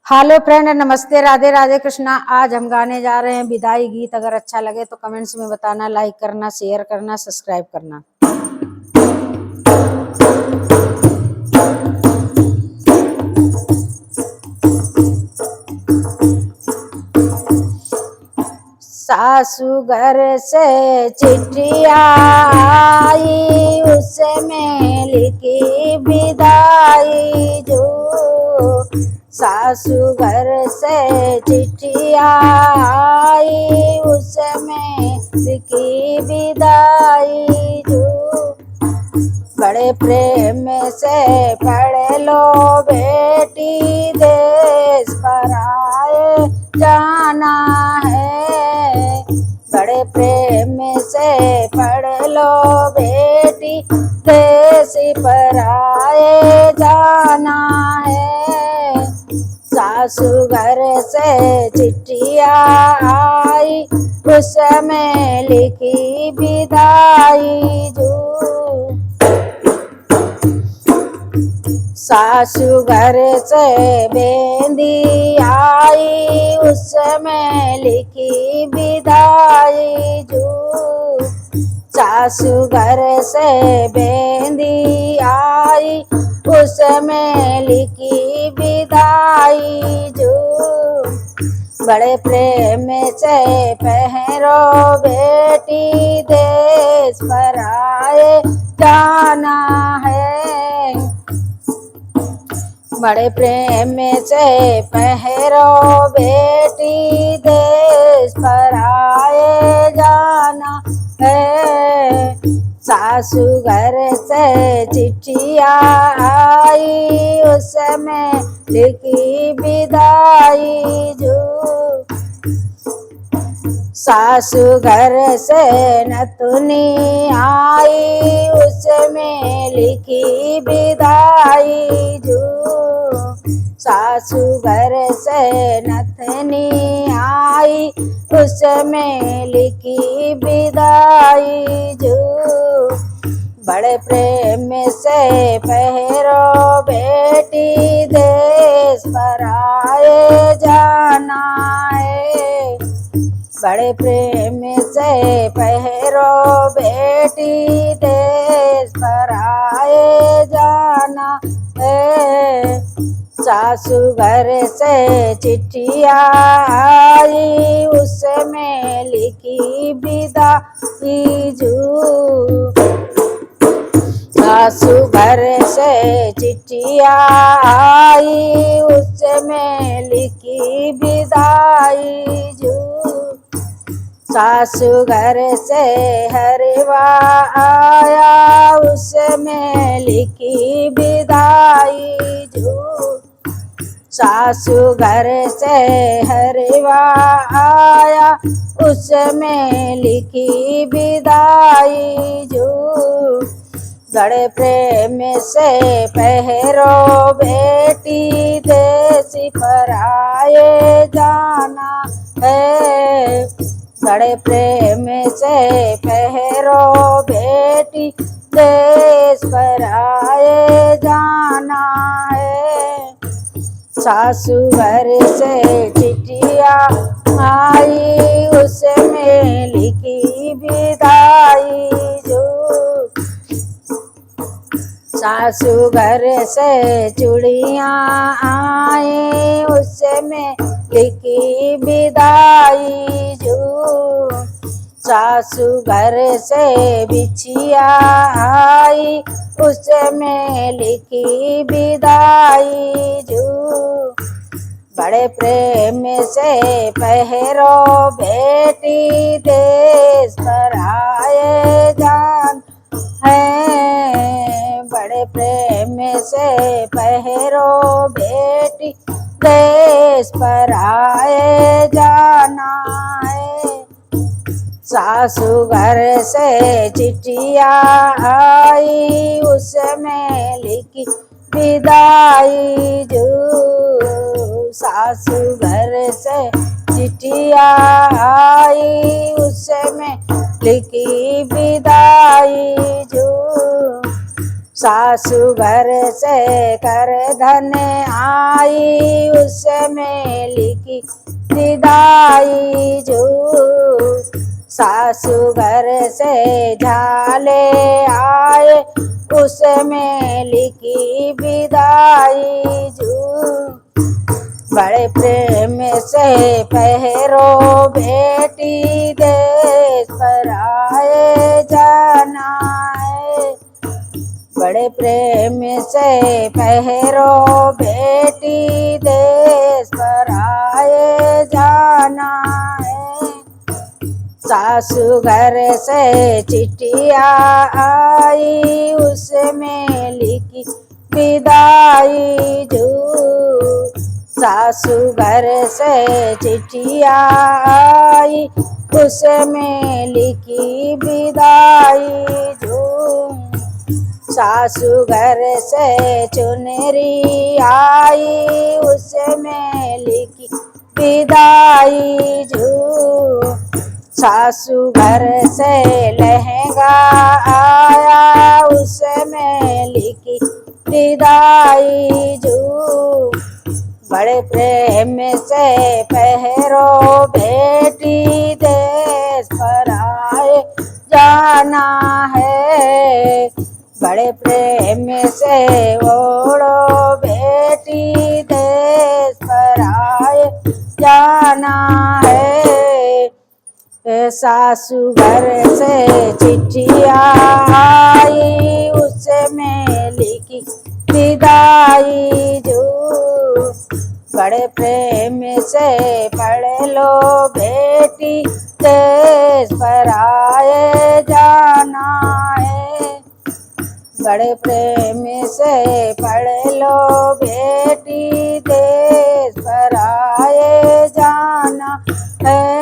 Hello friend, नमस्ते, राधे राधे कृष्णा। आज हम गाने जा रहे हैं विदाई गीत। अगर अच्छा लगे तो कमेंट्स में बताना, लाइक करना, शेयर करना, सब्सक्राइब करना। सासू घर से चिट्ठिया आई, उसमें लिखी विदाई जो। सासू घर से चिट्ठिया आई, उसमें लिखी विदाई जो। बड़े प्रेम से पढ़ लो बेटी, देश पराए जाना है। बड़े प्रेम से पढ़ लो बेटी, देश पराए जाना है। सासू घर से चिट्ठिया आई, उसमें लिखी विदाई जो। सासू घर से बेंदी आई, उसमें लिखी विदाई जो। सासू घर से बेंदी आई, उसमें लिखी विदाई जो। बड़े प्रेम से पहरो बेटी, देश पराए जाना है। बड़े प्रेम से पहरो बेटी, देश पराए जाना है। सासू घर से चिट्ठिया आई, उसमें लिखी विदाई जो। सासू घर से नतुनी आई, उसमें लिखी विदाई जो। सासू घर से नतनी आई, उसमें लिखी विदाई जो। बड़े प्रेम से पहरो बेटी, देश पराए जाना है। बड़े प्रेम से पहरो बेटी, देश पराए जाना है। सासू घर से चिट्ठिया आई, उसमें लिखी विदाई जो। सासू घर से चिट्ठिया आई, उसमें लिखी विदाई जो। सासू घर से हरवा आया, उसमें लिखी विदाई जो। सासू घर से हरवा आया, उसमें लिखी विदाई जो। बड़े प्रेम से पहरो बेटी, देश पराए जाना है। बड़े प्रेम से पहरो बेटी, देश पराए जाना है। सासू घर से चिट्ठिया आई, उसमें लिखी विदाई जो। सासू घर से चूड़ियाँ आई, उसमें लिखी विदाई जो। सासू घर से बिछिया आई, उसमें लिखी विदाई जो। बड़े प्रेम से पहरो बेटी, देश पराए जान है। बड़े प्रेम से पहरो बेटी, देश पराए जाना है। सासू घर से चिट्ठिया आई, उसमें लिखी विदाई जो। सासू घर से चिट्ठिया आई, उसमें लिखी विदाई जो। सासू घर से कर धन आई, उसमें लिखी विदाई जो। सासू घर से झाले आए, उसमें लिखी विदाई जो। बड़े प्रेम से पहरो बेटी, देश पर आए जाना है। बड़े प्रेम से पहरो बेटी, देश पर आए जाना है। सासू घर से चिट्ठिया आई, उसमें लिखी विदाई जो। सासू घर से चिट्ठिया आई, उसमें लिखी विदाई जो। सासू घर से चुनरी आई, उसमें लिखी विदाई जो। सासू घर से लहंगा आया, उसमें लिखी विदाई जो। बड़े प्रेम से पहरो बेटी, देश पर आए जाना है। बड़े प्रेम से ओढ़ो बेटी, देश पर आए जाना है। सासू घर से चिट्ठिया आई, उसमें लिखी विदाई जो। बड़े प्रेम से पढ़ लो बेटी, देश पर आए जाना है। बड़े प्रेम से पढ़ लो बेटी, देश पर आए जाना है।